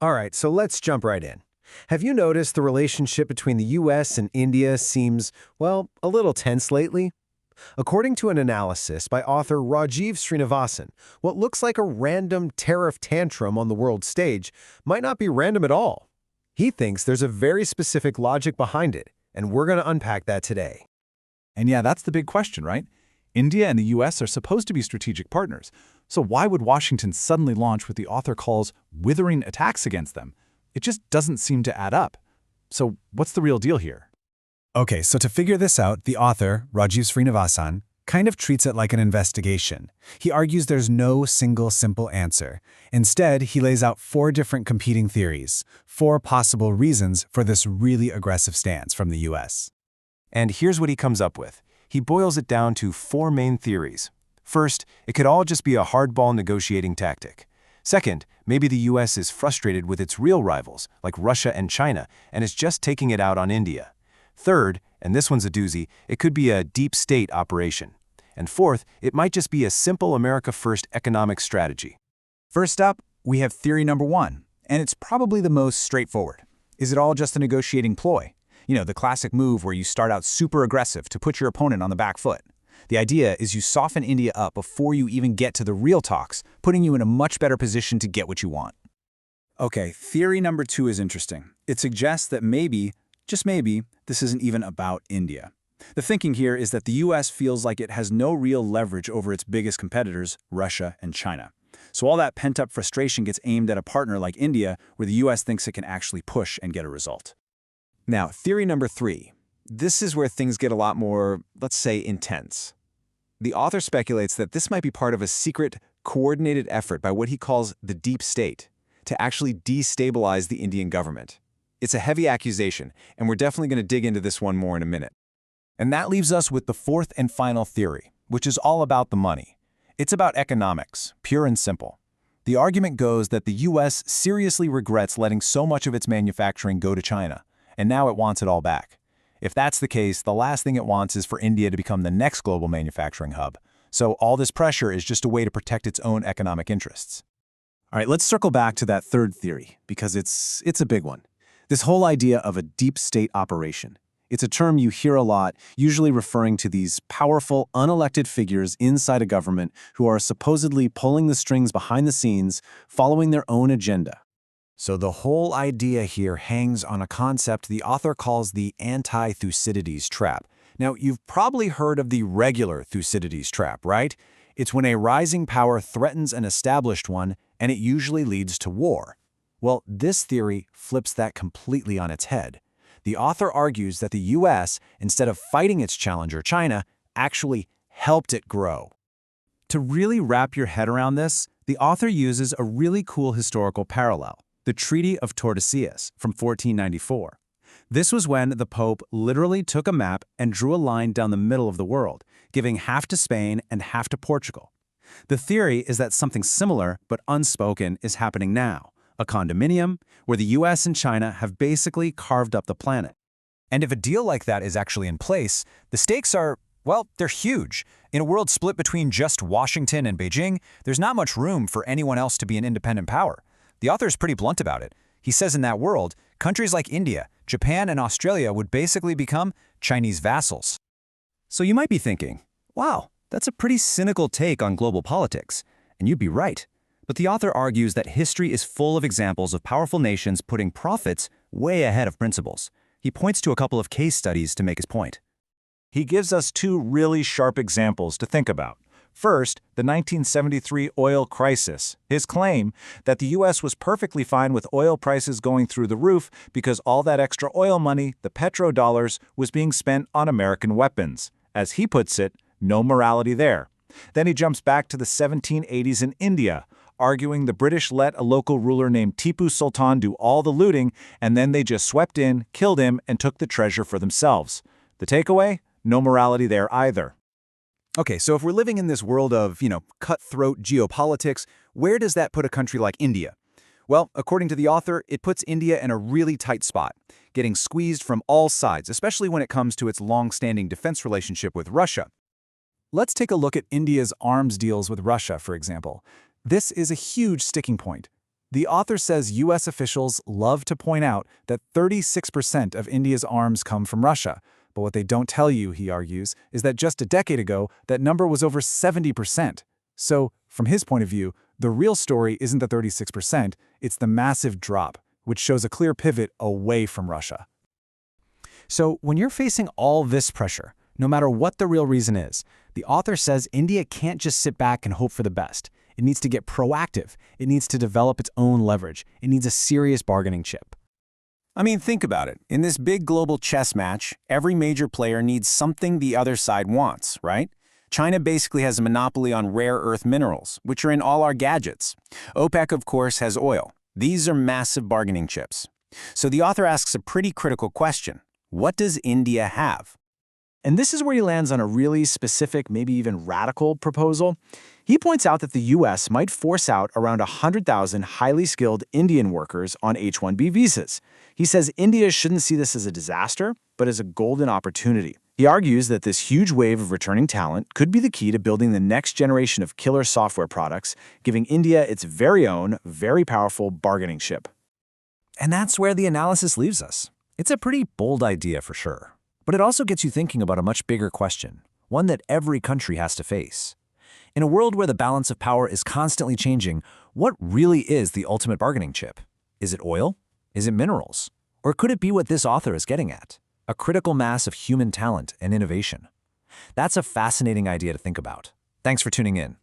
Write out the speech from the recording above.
All right, so let's jump right in. Have you noticed the relationship between the US and India seems, well, a little tense lately? According to an analysis by author Rajiv Srinivasan, what looks like a random tariff tantrum on the world stage might not be random at all. He thinks there's a very specific logic behind it, and we're going to unpack that today. And yeah, that's the big question, right? India and the US are supposed to be strategic partners. So why would Washington suddenly launch what the author calls withering attacks against them? It just doesn't seem to add up. So what's the real deal here? Okay, so to figure this out, the author, Rajiv Srinivasan, kind of treats it like an investigation. He argues there's no single simple answer. Instead, he lays out 4 different competing theories, 4 possible reasons for this really aggressive stance from the US. And here's what he comes up with. He boils it down to 4 main theories. First, it could all just be a hardball negotiating tactic. Second, maybe the US is frustrated with its real rivals, like Russia and China, and is just taking it out on India. Third, and this one's a doozy, it could be a deep state operation. And fourth, it might just be a simple America-first economic strategy. First up, we have theory number 1, and it's probably the most straightforward. Is it all just a negotiating ploy? You know, the classic move where you start out super aggressive to put your opponent on the back foot. The idea is you soften India up before you even get to the real talks, putting you in a much better position to get what you want. Okay, theory number 2 is interesting. It suggests that maybe, just maybe, this isn't even about India. The thinking here is that the US feels like it has no real leverage over its biggest competitors, Russia and China. So all that pent-up frustration gets aimed at a partner like India, where the US thinks it can actually push and get a result. Now, theory number 3. This is where things get a lot more, let's say, intense. The author speculates that this might be part of a secret, coordinated effort by what he calls the deep state to actually destabilize the Indian government. It's a heavy accusation, and we're definitely going to dig into this one more in a minute. And that leaves us with the 4th and final theory, which is all about the money. It's about economics, pure and simple. The argument goes that the US seriously regrets letting so much of its manufacturing go to China, and now it wants it all back. If that's the case, the last thing it wants is for India to become the next global manufacturing hub. So all this pressure is just a way to protect its own economic interests. All right, let's circle back to that 3rd theory, because it's a big one. This whole idea of a deep state operation. It's a term you hear a lot, usually referring to these powerful, unelected figures inside a government who are supposedly pulling the strings behind the scenes, following their own agenda. So the whole idea here hangs on a concept the author calls the anti-Thucydides trap. Now, you've probably heard of the regular Thucydides trap, right? It's when a rising power threatens an established one, and it usually leads to war. Well, this theory flips that completely on its head. The author argues that the US, instead of fighting its challenger, China, actually helped it grow. To really wrap your head around this, the author uses a really cool historical parallel, the Treaty of Tordesillas from 1494. This was when the Pope literally took a map and drew a line down the middle of the world, giving half to Spain and half to Portugal. The theory is that something similar, but unspoken, is happening now, a condominium where the US and China have basically carved up the planet. And if a deal like that is actually in place, the stakes are, well, they're huge. In a world split between just Washington and Beijing, there's not much room for anyone else to be an independent power. The author is pretty blunt about it. He says in that world, countries like India, Japan, and Australia would basically become Chinese vassals. So you might be thinking, wow, that's a pretty cynical take on global politics. And you'd be right. But the author argues that history is full of examples of powerful nations putting profits way ahead of principles. He points to a couple of case studies to make his point. He gives us 2 really sharp examples to think about. First, the 1973 oil crisis. His claim that the US was perfectly fine with oil prices going through the roof because all that extra oil money, the petrodollars, was being spent on American weapons. As he puts it, no morality there. Then he jumps back to the 1780s in India, arguing the British let a local ruler named Tipu Sultan do all the looting, and then they just swept in, killed him, and took the treasure for themselves. The takeaway? No morality there either. Okay, so if we're living in this world of, cutthroat geopolitics, where does that put a country like India? Well, according to the author, it puts India in a really tight spot, getting squeezed from all sides, especially when it comes to its long-standing defense relationship with Russia. Let's take a look at India's arms deals with Russia, for example. This is a huge sticking point. The author says U.S. officials love to point out that 36% of India's arms come from Russia. But what they don't tell you, he argues, is that just a decade ago, that number was over 70%. So, from his point of view, the real story isn't the 36%, it's the massive drop, which shows a clear pivot away from Russia. So, when you're facing all this pressure, no matter what the real reason is, the author says India can't just sit back and hope for the best. It needs to get proactive. It needs to develop its own leverage. It needs a serious bargaining chip. I mean, think about it. In this big global chess match, every major player needs something the other side wants, right? China basically has a monopoly on rare earth minerals, which are in all our gadgets. OPEC, of course, has oil. These are massive bargaining chips. So the author asks a pretty critical question. What does India have? And this is where he lands on a really specific, maybe even radical proposal. He points out that the U.S. might force out around 100,000 highly skilled Indian workers on H-1B visas. He says India shouldn't see this as a disaster, but as a golden opportunity. He argues that this huge wave of returning talent could be the key to building the next generation of killer software products, giving India its very own, very powerful bargaining chip. And that's where the analysis leaves us. It's a pretty bold idea for sure. But it also gets you thinking about a much bigger question, one that every country has to face. In a world where the balance of power is constantly changing, what really is the ultimate bargaining chip? Is it oil? Is it minerals? Or could it be what this author is getting at? A critical mass of human talent and innovation. That's a fascinating idea to think about. Thanks for tuning in.